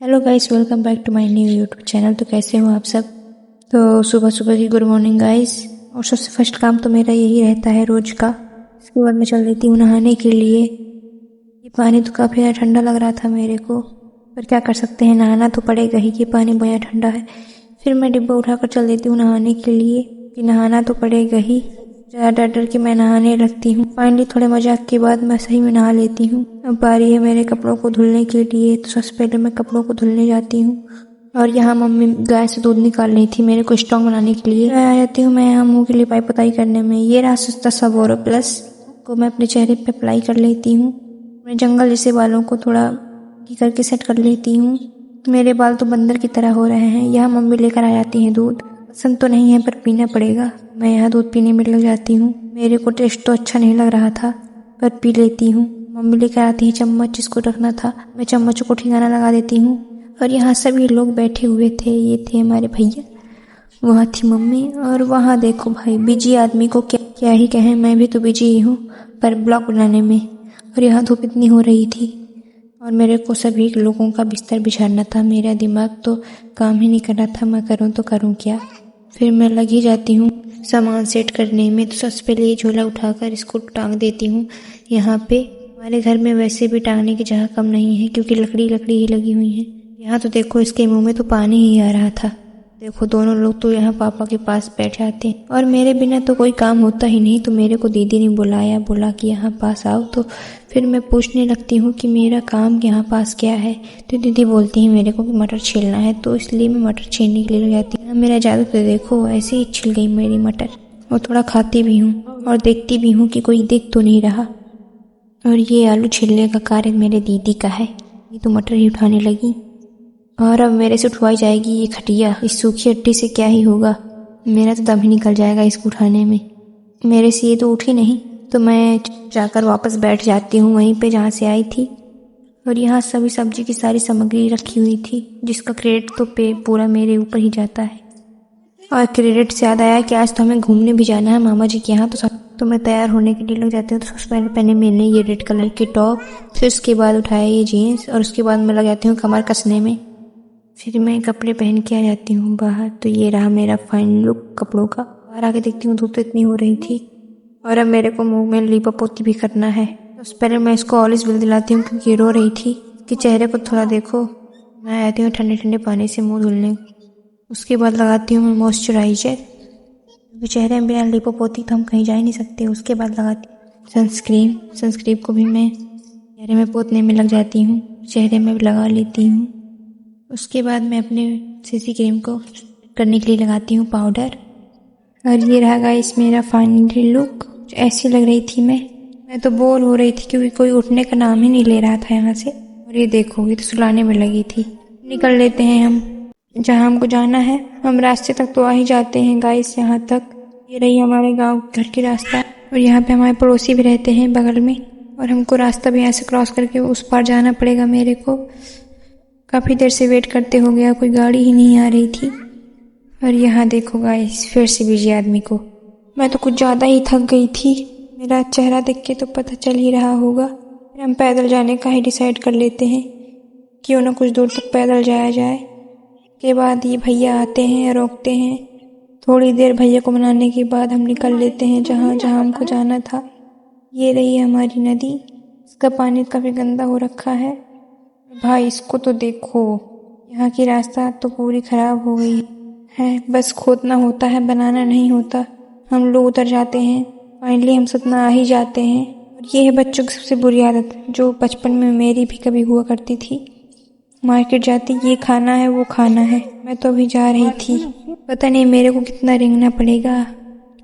Hello guys, welcome back to my new YouTube channel. तो कैसे हो आप सब। तो सुबह सुबह की गुड मॉर्निंग गाइस। और सबसे फर्स्ट काम तो मेरा यही रहता है रोज का। इसके बाद मैं चल देती हूँ नहाने के लिए। ये पानी तो काफ़ी ज़्यादा ठंडा लग रहा था मेरे को, पर क्या कर सकते हैं, नहाना तो पड़ेगा ही। ये पानी बहुत ठंडा है। फिर मैं डिब्बा उठाकर चल देती हूँ नहाने के लिए, कि नहाना तो पड़ेगा ही। ज़्यादा डर डर के मैं नहाने लगती हूँ। फाइनली थोड़े मजाक के बाद मैं सही में नहा लेती हूँ। अब बारी है मेरे कपड़ों को धुलने के लिए। तो सबसे पहले मैं कपड़ों को धुलने जाती हूँ। और यहाँ मम्मी गाय से दूध निकाल रही थी मेरे को स्ट्रॉन्ग बनाने के लिए। आ जाती हूँ मैं यहाँ मुँह के लिए पाइप पुताई करने में। ये रहा सस्ता सा बोरो प्लस को मैं अपने चेहरे पे अप्लाई कर लेती हूँ। अपने जंगल जैसे बालों को थोड़ा करके सेट कर लेती हूँ। मेरे बाल तो बंदर की तरह हो रहे हैं। यहाँ मम्मी लेकर आ जाती हैं दूध। पसंद तो नहीं है पर पीना पड़ेगा। मैं यहाँ दूध पीने में लग जाती हूँ। मेरे को टेस्ट तो अच्छा नहीं लग रहा था पर पी लेती हूँ। मम्मी लेकर आती है चम्मच, जिसको रखना था मैं चम्मच को ठिकाना लगा देती हूँ। और यहाँ सभी लोग बैठे हुए थे। ये थे हमारे भैया, वहाँ थी मम्मी, और वहाँ देखो भाई बिजी आदमी को क्या क्या ही कहें। मैं भी तो बिजी ही हूँ पर ब्लॉग बनाने में। और यहाँ धूप इतनी हो रही थी और मेरे को सभी लोगों का बिस्तर बिछाना था। मेरा दिमाग तो काम ही नहीं कर रहा था, मैं करूँ तो करूँ क्या। फिर मैं लग ही जाती हूँ सामान सेट करने में। तो सबसे पहले ये झोला उठाकर इसको टांग देती हूँ यहाँ पे। हमारे घर में वैसे भी टांगने की जगह कम नहीं है, क्योंकि लकड़ी लकड़ी ही लगी हुई है। यहाँ तो देखो इसके मुंह में तो पानी ही आ रहा था। देखो दोनों लोग तो यहाँ पापा के पास बैठ जाते हैं और मेरे बिना तो कोई काम होता ही नहीं। तो मेरे को दीदी ने बुलाया, बोला कि यहाँ पास आओ। तो फिर मैं पूछने लगती हूँ कि मेरा काम यहाँ पास क्या है। तो दीदी बोलती है मेरे को कि मटर छीलना है। तो इसलिए मैं मटर छीलने के लिए लग जाती हूँ। मेरा जादू तो देखो ऐसे ही छिल गई मेरी मटर। और थोड़ा खाती भी हूँ और देखती भी हूँ कि कोई देख तो नहीं रहा। और ये आलू छीलने का कार्य मेरे दीदी का है। ये तो मटर ही उठाने लगी और अब मेरे से उठवाई जाएगी ये खटिया। इस सूखी हड्डी से क्या ही होगा, मेरा तो दम ही निकल जाएगा इसको उठाने में। मेरे से ये तो उठी नहीं। तो मैं जाकर वापस बैठ जाती हूँ वहीं पे जहाँ से आई थी। और यहाँ सभी सब्जी की सारी सामग्री रखी हुई थी, जिसका क्रेडिट तो पे पूरा मेरे ऊपर ही जाता है। और क्रेडिट से याद आया कि आज तो हमें घूमने भी जाना है मामा जी के यहाँ। तो मैं तैयार होने के लिए लग जाती हूँ। तो सबसे पहले पहने मैंने ये रेड कलर की टॉप, फिर उसके बाद उठाया ये जीन्स, और उसके बाद मैं लग जाती हूँ कमर कसने में। फिर मैं कपड़े पहन के आ जाती हूँ बाहर। तो ये रहा मेरा फाइन लुक कपड़ों का। बाहर आके देखती हूँ धूप तो इतनी हो रही थी और अब मेरे को मुंह में लीपा पोती भी करना है। तो उससे पहले मैं इसको ऑलिव व्हील दिलाती हूँ, क्योंकि रो रही थी। कि चेहरे को थोड़ा देखो। मैं आती हूँ ठंडे ठंडे पानी से मुंह धुलने। उसके बाद लगाती हूँ मैं मॉइस्चराइजर, क्योंकि चेहरे में बिना लीपा पोती तो हम कहीं जा ही नहीं सकते। उसके बाद लगाती हूँ सनस्क्रीन को भी मैं चेहरे में पोतने में लग जाती हूँ, चेहरे में भी लगा लेती हूँ। उसके बाद मैं अपने सीसी क्रीम को करने के लिए लगाती हूँ पाउडर। और ये रहा गाइस मेरा फाइनली लुक। ऐसी लग रही थी मैं तो बोर हो रही थी, क्योंकि कोई उठने का नाम ही नहीं ले रहा था यहाँ से। और ये देखो ये तो सुलाने में लगी थी। निकल लेते हैं हम जहाँ हमको जाना है। हम रास्ते तक तो आ ही जाते हैं गाइस यहाँ तक। ये रही हमारे गाँव घर की रास्ता। और यहाँ पे हमारे पड़ोसी भी रहते हैं बगल में, और हमको रास्ता भी यहाँ से क्रॉस करके उस पार जाना पड़ेगा मेरे को। काफ़ी देर से वेट करते हो गया, कोई गाड़ी ही नहीं आ रही थी। और यहाँ देखो गाइस फिर से बिजी आदमी को। मैं तो कुछ ज़्यादा ही थक गई थी। मेरा चेहरा देख के तो पता चल ही रहा होगा। फिर हम पैदल जाने का ही डिसाइड कर लेते हैं, क्यों ना कुछ दूर तक पैदल जाया जाए। के बाद ये भैया आते हैं, रोकते हैं। थोड़ी देर भैया को मनाने के बाद हम निकल लेते हैं जहाँ जहाँ हमको जाना था। ये रही हमारी नदी। इसका पानी काफ़ी गंदा हो रखा है। भाई इसको तो देखो, यहाँ की रास्ता तो पूरी खराब हो गई है। बस खोदना होता है, बनाना नहीं होता। हम लोग उतर जाते हैं। फाइनली हम सतना आ ही जाते हैं। और ये है बच्चों की सबसे बुरी आदत, जो बचपन में मेरी भी कभी हुआ करती थी। मार्केट जाती, ये खाना है वो खाना है। मैं तो अभी जा रही थी, पता नहीं मेरे को कितना रेंगना पड़ेगा।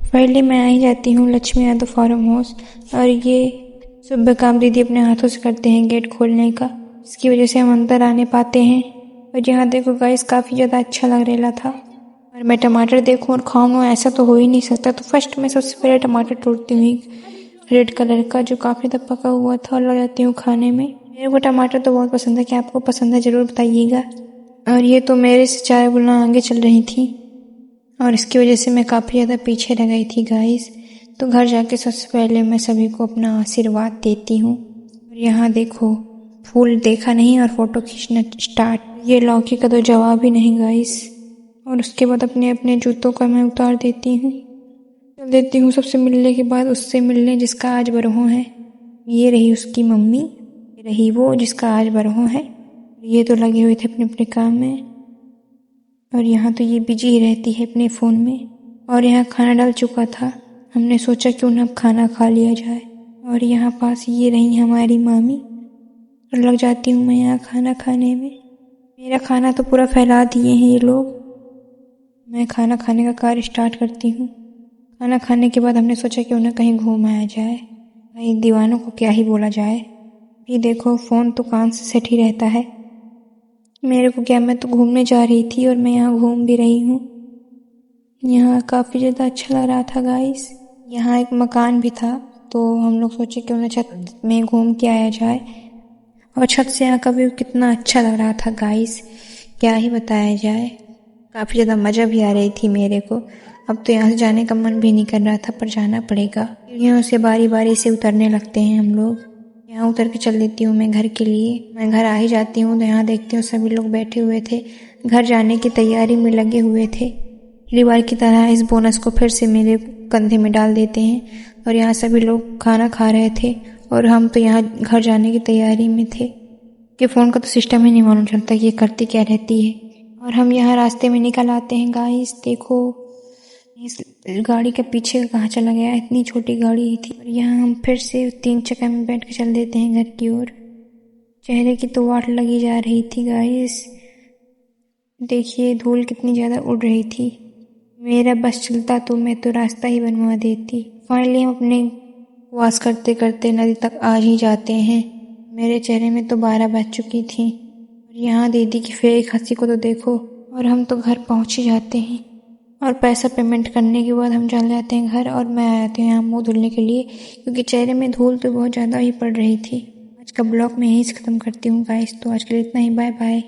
फाइनली मैं आ ही जाती हूँ लक्ष्मी यादव फार्म हाउस। और ये सुबह काम दीदी अपने हाथों से करते हैं गेट खोलने का, इसकी वजह से हम अंदर आने पाते हैं। और यहाँ देखो गाइस काफ़ी ज़्यादा अच्छा लग रहा था। और मैं टमाटर देखूँ और खाऊँ ऐसा तो हो ही नहीं सकता। तो फर्स्ट मैं सबसे पहले टमाटर तोड़ती हूँ रेड कलर का, जो काफ़ी तक पका हुआ था, और लग जाती हूँ खाने में। मेरे को टमाटर तो बहुत पसंद है। क्या आपको पसंद है ज़रूर बताइएगा। और ये तो मेरे से 4 गुना आगे चल रही थी, और इसकी वजह से मैं काफ़ी ज़्यादा पीछे रह गई थी गाइस। तो घर जाके सबसे पहले मैं सभी को अपना आशीर्वाद देती हूँ। और यहाँ देखो फूल देखा नहीं और फ़ोटो खींचना स्टार्ट। ये लौकी का तो जवाब ही नहीं गाइस। और उसके बाद अपने अपने जूतों का मैं उतार देती हूँ, चल देती हूँ सबसे मिलने के बाद उससे मिलने जिसका आज बरहों है। ये रही उसकी मम्मी, ये रही वो जिसका आज बरहों है। ये तो लगे हुए थे अपने अपने काम में, और यहाँ तो ये बिजी ही रहती है अपने फ़ोन में। और यहाँ खाना डाल चुका था, हमने सोचा क्यों ना अब खाना खा लिया जाए। और यहाँ पास ये रही हमारी मामी, और लग जाती हूँ मैं यहाँ खाना खाने में। मेरा खाना तो पूरा फैला दिए हैं ये लोग। मैं खाना खाने का कार्य स्टार्ट करती हूँ। खाना खाने के बाद हमने सोचा क्यों ना कहीं घूम आया जाए। भाई दीवानों को क्या ही बोला जाए, भी देखो फ़ोन तो कान से सेट ही रहता है। मेरे को क्या, मैं तो घूमने जा रही थी और मैं यहाँ घूम भी रही हूँ। यहाँ काफ़ी ज़्यादा अच्छा लग रहा था गाइस। यहाँ एक मकान भी था, तो हम लोग सोचे क्यों ना छत में घूम के आया जाए। और छत से यहाँ का व्यू कितना अच्छा लग रहा था गाइस, क्या ही बताया जाए। काफ़ी ज़्यादा मज़ा भी आ रही थी मेरे को। अब तो यहाँ से जाने का मन भी नहीं कर रहा था, पर जाना पड़ेगा। सीढ़ियों से बारी बारी से उतरने लगते हैं हम लोग। यहाँ उतर के चल देती हूँ मैं घर के लिए। मैं घर आ ही जाती हूँ तो यहाँ देखती हूँ सभी लोग बैठे हुए थे, घर जाने की तैयारी में लगे हुए थे। पिछली बार की तरह इस बोनस को फिर से मेरे कंधे में डाल देते हैं। और यहाँ सभी लोग खाना खा रहे थे और हम तो यहाँ घर जाने की तैयारी में थे कि फ़ोन का तो सिस्टम ही नहीं मालूम चलता कि ये करती क्या रहती है। और हम यहाँ रास्ते में निकल आते हैं गाइस। देखो इस गाड़ी के पीछे कहाँ चला गया, इतनी छोटी गाड़ी ही थी। और यहाँ हम फिर से 3 चक्कर में बैठ के चल देते हैं घर की ओर। चेहरे की तो वाट लगी जा रही थी गाइस। देखिए धूल कितनी ज़्यादा उड़ रही थी। मेरा बस चलता तो मैं तो रास्ता ही बनवा देती। फाइनली हम अपने उपवास करते करते नदी तक आ ही जाते हैं। मेरे चेहरे में तो 12 बज चुकी थी। और यहाँ दीदी की फेक हंसी को तो देखो। और हम तो घर पहुँच ही जाते हैं और पैसा पेमेंट करने के बाद हम चल जाते हैं घर। और मैं आ जाती हूँ यहाँ मुँह धुलने के लिए, क्योंकि चेहरे में धूल तो बहुत ज़्यादा ही पड़ रही थी। आज का ब्लॉग मैं यहीं से ख़त्म करती हूँ गाइस। तो आज के लिए इतना ही, बाय बाय।